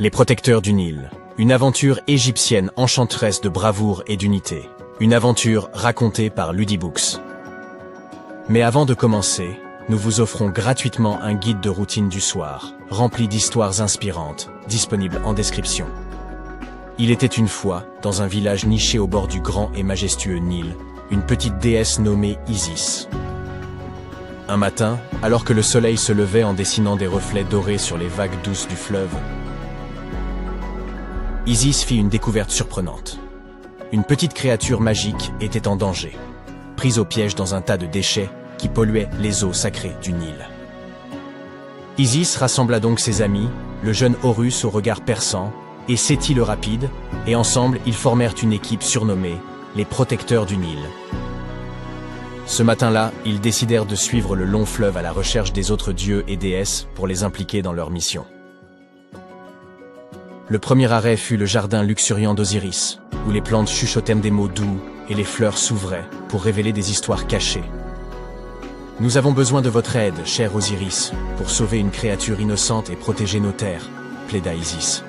Les protecteurs du Nil. Une aventure égyptienne enchanteresse de bravoure et d'unité. Une aventure racontée par Ludibooks. Mais avant de commencer, nous vous offrons gratuitement un guide de routine du soir, rempli d'histoires inspirantes, disponible en description. Il était une fois, dans un village niché au bord du grand et majestueux Nil, une petite déesse nommée Isis. Un matin, alors que le soleil se levait en dessinant des reflets dorés sur les vagues douces du fleuve, Isis fit une découverte surprenante. Une petite créature magique était en danger, prise au piège dans un tas de déchets qui polluaient les eaux sacrées du Nil. Isis rassembla donc ses amis, le jeune Horus au regard perçant, et Séti le rapide, et ensemble ils formèrent une équipe surnommée les Protecteurs du Nil. Ce matin-là, ils décidèrent de suivre le long fleuve à la recherche des autres dieux et déesses pour les impliquer dans leur mission. Le premier arrêt fut le jardin luxuriant d'Osiris, où les plantes chuchotaient des mots doux et les fleurs s'ouvraient pour révéler des histoires cachées. « Nous avons besoin de votre aide, cher Osiris, pour sauver une créature innocente et protéger nos terres, » plaida Isis.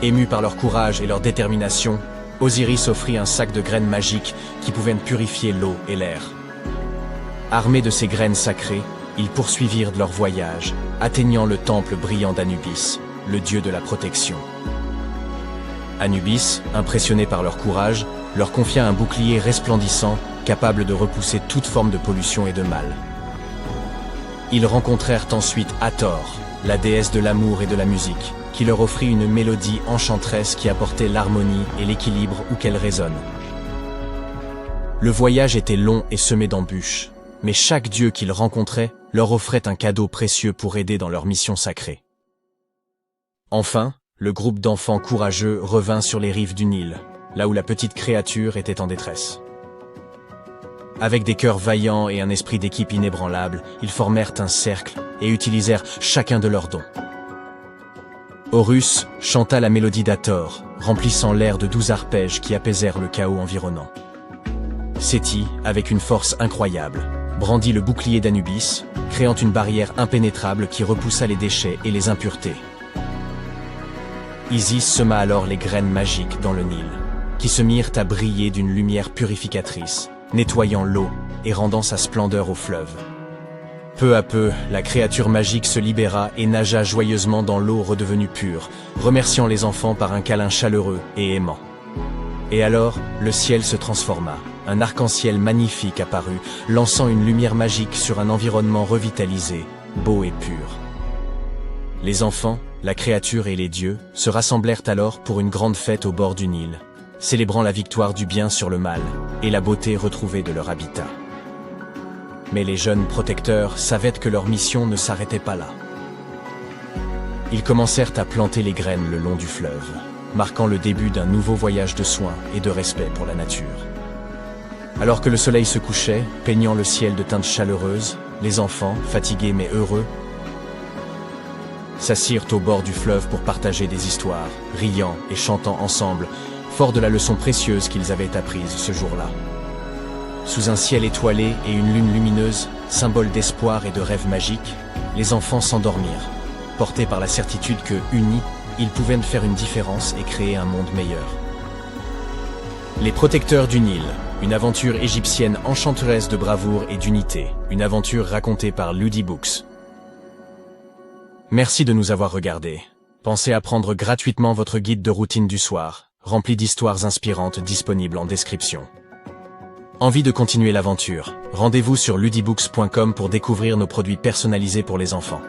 Ému par leur courage et leur détermination, Osiris offrit un sac de graines magiques qui pouvaient purifier l'eau et l'air. Armés de ces graines sacrées, ils poursuivirent leur voyage, atteignant le temple brillant d'Anubis, le dieu de la protection. Anubis, impressionné par leur courage, leur confia un bouclier resplendissant, capable de repousser toute forme de pollution et de mal. Ils rencontrèrent ensuite Hathor, la déesse de l'amour et de la musique, qui leur offrit une mélodie enchanteresse qui apportait l'harmonie et l'équilibre où qu'elle résonne. Le voyage était long et semé d'embûches, mais chaque dieu qu'ils rencontraient leur offrait un cadeau précieux pour aider dans leur mission sacrée. Enfin, le groupe d'enfants courageux revint sur les rives du Nil, là où la petite créature était en détresse. Avec des cœurs vaillants et un esprit d'équipe inébranlable, ils formèrent un cercle et utilisèrent chacun de leurs dons. Horus chanta la mélodie d'Hathor, remplissant l'air de doux arpèges qui apaisèrent le chaos environnant. Séti, avec une force incroyable, brandit le bouclier d'Anubis, créant une barrière impénétrable qui repoussa les déchets et les impuretés. Isis sema alors les graines magiques dans le Nil, qui se mirent à briller d'une lumière purificatrice, nettoyant l'eau et rendant sa splendeur au fleuve. Peu à peu, la créature magique se libéra et nagea joyeusement dans l'eau redevenue pure, remerciant les enfants par un câlin chaleureux et aimant. Et alors, le ciel se transforma. Un arc-en-ciel magnifique apparut, lançant une lumière magique sur un environnement revitalisé, beau et pur. Les enfants, la créature et les dieux se rassemblèrent alors pour une grande fête au bord du Nil, célébrant la victoire du bien sur le mal et la beauté retrouvée de leur habitat. Mais les jeunes protecteurs savaient que leur mission ne s'arrêtait pas là. Ils commencèrent à planter les graines le long du fleuve, marquant le début d'un nouveau voyage de soins et de respect pour la nature. Alors que le soleil se couchait, peignant le ciel de teintes chaleureuses, les enfants, fatigués mais heureux, s'assirent au bord du fleuve pour partager des histoires, riant et chantant ensemble, forts de la leçon précieuse qu'ils avaient apprise ce jour-là. Sous un ciel étoilé et une lune lumineuse, symbole d'espoir et de rêves magiques, les enfants s'endormirent, portés par la certitude que, unis, ils pouvaient faire une différence et créer un monde meilleur. Les Protecteurs du Nil, une aventure égyptienne enchanteresse de bravoure et d'unité, une aventure racontée par Ludibooks. Merci de nous avoir regardés. Pensez à prendre gratuitement votre guide de routine du soir, rempli d'histoires inspirantes disponible en description. Envie de continuer l'aventure? Rendez-vous sur ludibooks.com pour découvrir nos produits personnalisés pour les enfants.